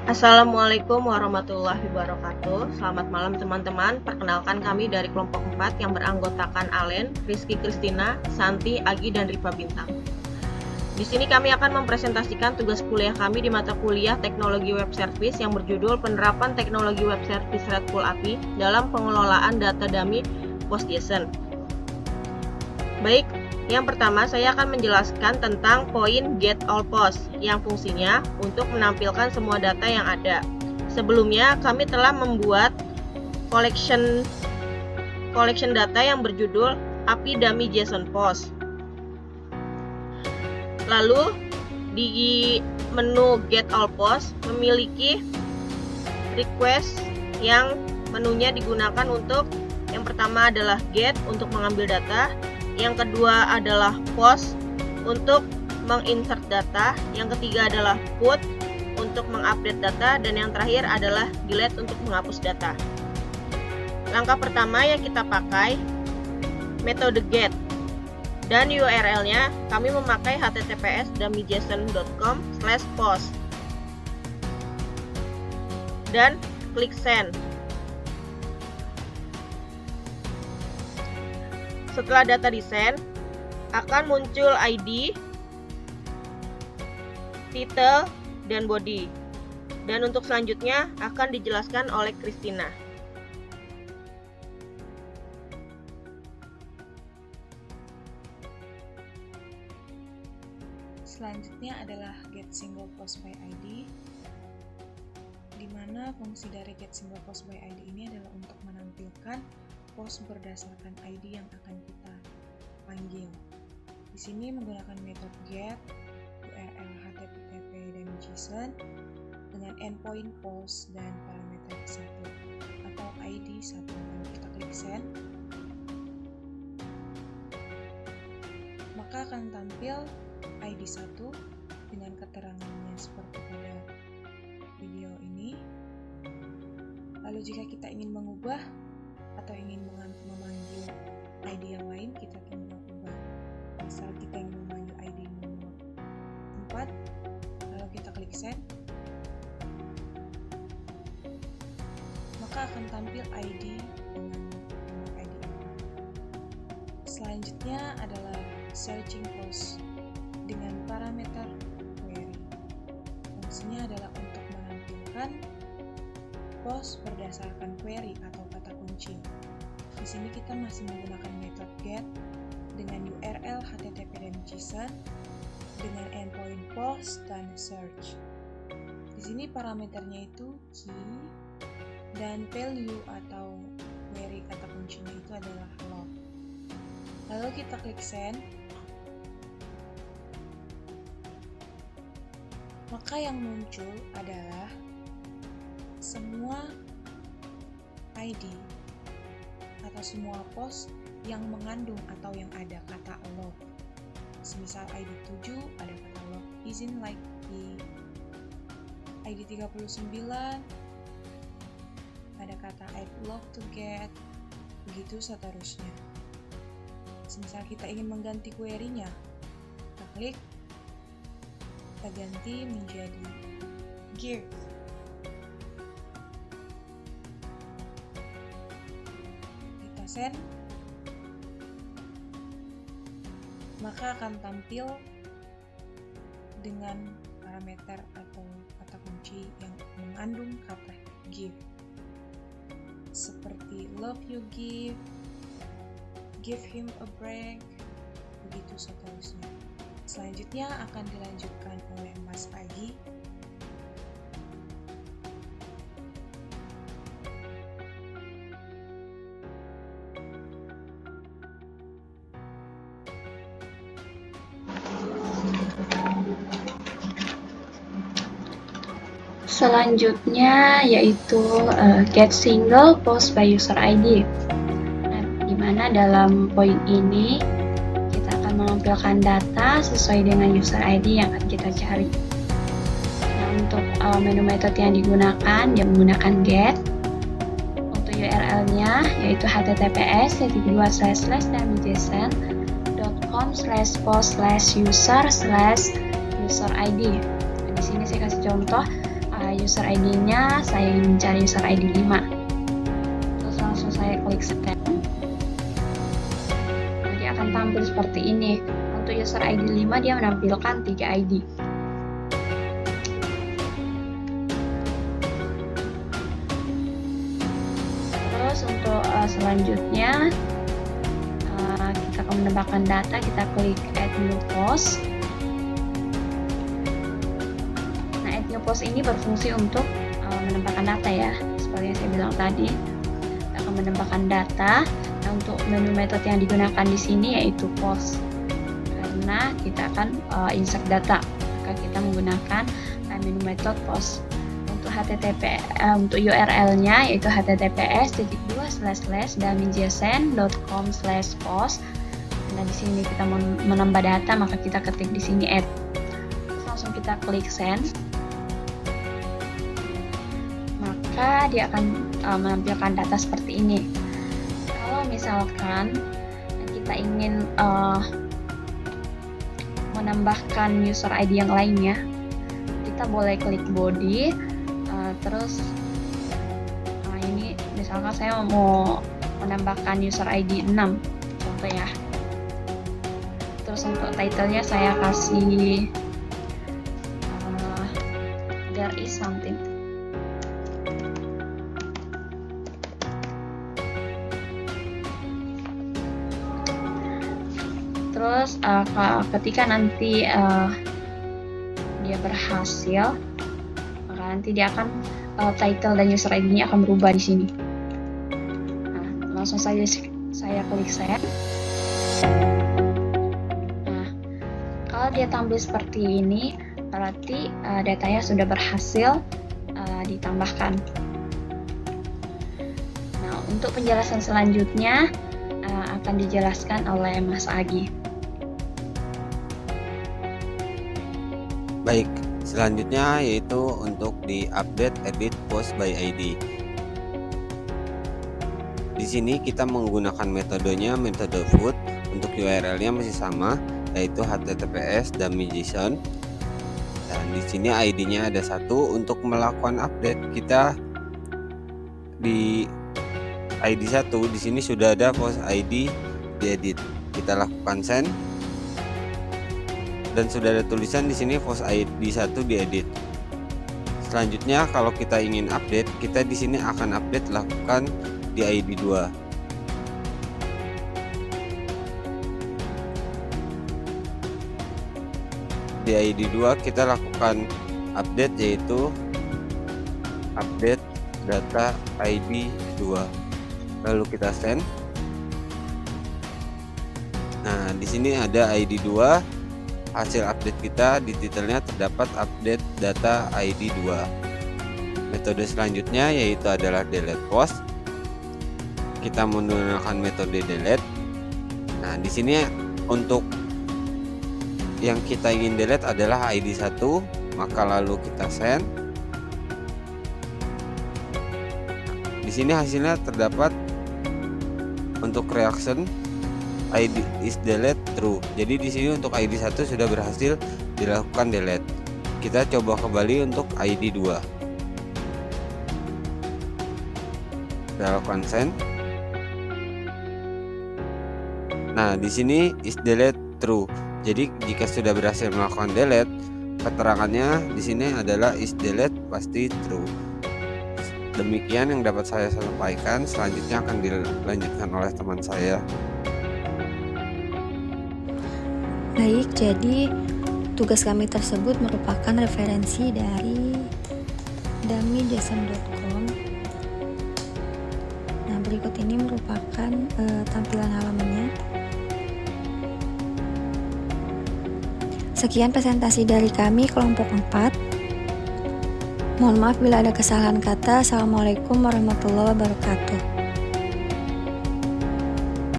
Assalamualaikum warahmatullahi wabarakatuh. Selamat malam teman-teman. Perkenalkan kami dari kelompok 4 yang beranggotakan Alen, Rizky Kristina, Santi, Agi, dan Rifa Bintang. Di sini kami akan mempresentasikan tugas kuliah kami di mata kuliah Teknologi Web Service yang berjudul Penerapan Teknologi Web Service RESTful API dalam pengelolaan data dummy PostJSON. Baik, yang pertama saya akan menjelaskan tentang poin getAllPost yang fungsinya untuk menampilkan semua data yang ada. Sebelumnya kami telah membuat collection data yang berjudul API Dummy JSON Post. Lalu di menu getAllPost memiliki request yang menunya digunakan untuk yang pertama adalah get untuk mengambil data, yang kedua adalah post untuk menginsert data, yang ketiga adalah put untuk mengupdate data, dan yang terakhir adalah delete untuk menghapus data. Langkah pertama yang kita pakai metode get, dan URL-nya kami memakai https://dummyjson.com/post dan klik send. Setelah data di-send, akan muncul ID, title, dan body. Dan untuk selanjutnya akan dijelaskan oleh Kristina. Selanjutnya adalah get single post by ID, di mana fungsi dari get single post by ID ini adalah untuk menampilkan post berdasarkan ID yang akan kita panggil. Di sini menggunakan metode get, URL http dan JSON dengan endpoint post dan parameter 1 atau ID 1, dan kita klik send. Maka akan tampil ID 1 dengan keterangannya seperti pada video ini. Lalu jika kita ingin mengubah atau ingin memanggil ID yang lain, kita tinggal ubah. Misal kita ingin memanggil ID nomor 4, lalu kita klik send, maka akan tampil ID dengan nomor ID 4. Selanjutnya adalah searching post dengan parameter query. Fungsinya adalah untuk menampilkan post berdasarkan query atau kata kunci. Di sini kita masih menggunakan metode get dengan URL http dan JSON dengan endpoint post dan search. Di sini parameternya itu key dan value atau query kata kuncinya itu adalah log. Lalu kita klik send. Maka yang muncul adalah semua ID atau semua post yang mengandung atau yang ada kata log. Semisal ID 7 ada kata log izin like di ID 39 ada kata add log to get, begitu seterusnya. Semisal kita ingin mengganti query-nya, kita klik, kita ganti menjadi give. Kita send, maka akan tampil dengan parameter atau kata kunci yang mengandung kata give, seperti love you give him a break, begitu seterusnya. Selanjutnya akan dilanjutkan oleh Mas Agi. Selanjutnya yaitu get single post by user ID. Nah, di mana dalam poin ini kita akan menampilkan data sesuai dengan user ID yang akan kita cari. Nah, untuk menu metode yang digunakan, dia menggunakan get. Untuk URL-nya yaitu https://dummyjson.com/post/user/user ID. Nah, di sini saya kasih contoh user ID-nya saya ingin mencari user ID 5. Terus langsung saya klik scan. Nanti akan tampil seperti ini. Untuk user ID 5 dia menampilkan 3 ID. Terus untuk selanjutnya kita akan menambahkan data, kita klik add new post. Nah, add new post ini berfungsi untuk menambahkan data ya, seperti yang saya bilang tadi. Kita akan menambahkan data. Nah, untuk menu metode yang digunakan di sini yaitu post, karena kita akan insert data, maka kita menggunakan menu metode post. Untuk HTTP untuk URL-nya yaitu https://damijsn.com/post. Nah, di sini kita menambah data, maka kita ketik di sini add. Terus langsung kita klik send. Maka dia akan menampilkan data seperti ini. Kalau misalkan kita ingin menambahkan user ID yang lainnya, kita boleh klik body. Terus ini misalkan saya mau menambahkan user ID 6 contoh ya. Terus untuk title-nya saya kasih there is something. Terus ketika nanti dia berhasil, maka nanti dia akan title dan user ID-nya akan berubah di sini. Nah, langsung saja saya klik send. Nah, kalau dia tampil seperti ini, berarti datanya sudah berhasil ditambahkan. Nah, untuk penjelasan selanjutnya akan dijelaskan oleh Mas Agi. Baik, selanjutnya yaitu untuk di update edit post by ID. Di sini kita menggunakan metodenya metode food. Untuk URL-nya masih sama, yaitu https://damijsn. Dan di sini ID-nya ada 1. Untuk melakukan update, kita di ID 1 di sini sudah ada post ID diedit. Kita lakukan send. Dan sudah ada tulisan di sini post ID 1 diedit. Selanjutnya kalau kita ingin update, kita di sini akan update lakukan di ID 2. Di ID 2 kita lakukan update, yaitu update data ID 2. Lalu kita send. Nah, di sini ada ID 2. Hasil update kita di titelnya terdapat update data ID 2. Metode selanjutnya yaitu adalah delete post. Kita menggunakan metode delete. Nah, di sini untuk yang kita ingin delete adalah ID 1, maka lalu kita send. Di sini hasilnya terdapat untuk reaction ID is delete true. Jadi di sini untuk ID 1 sudah berhasil dilakukan delete. Kita coba kembali untuk ID 2. Kita lakukan send. Nah, di sini is delete true. Jadi jika sudah berhasil melakukan delete, keterangannya di sini adalah is delete pasti true. Demikian yang dapat saya sampaikan. Selanjutnya akan dilanjutkan oleh teman saya. Baik, jadi tugas kami tersebut merupakan referensi dari damijsn.com. Nah, berikut ini merupakan tampilan halamannya. Sekian presentasi dari kami kelompok 4. Mohon maaf bila ada kesalahan kata. Assalamualaikum warahmatullahi wabarakatuh.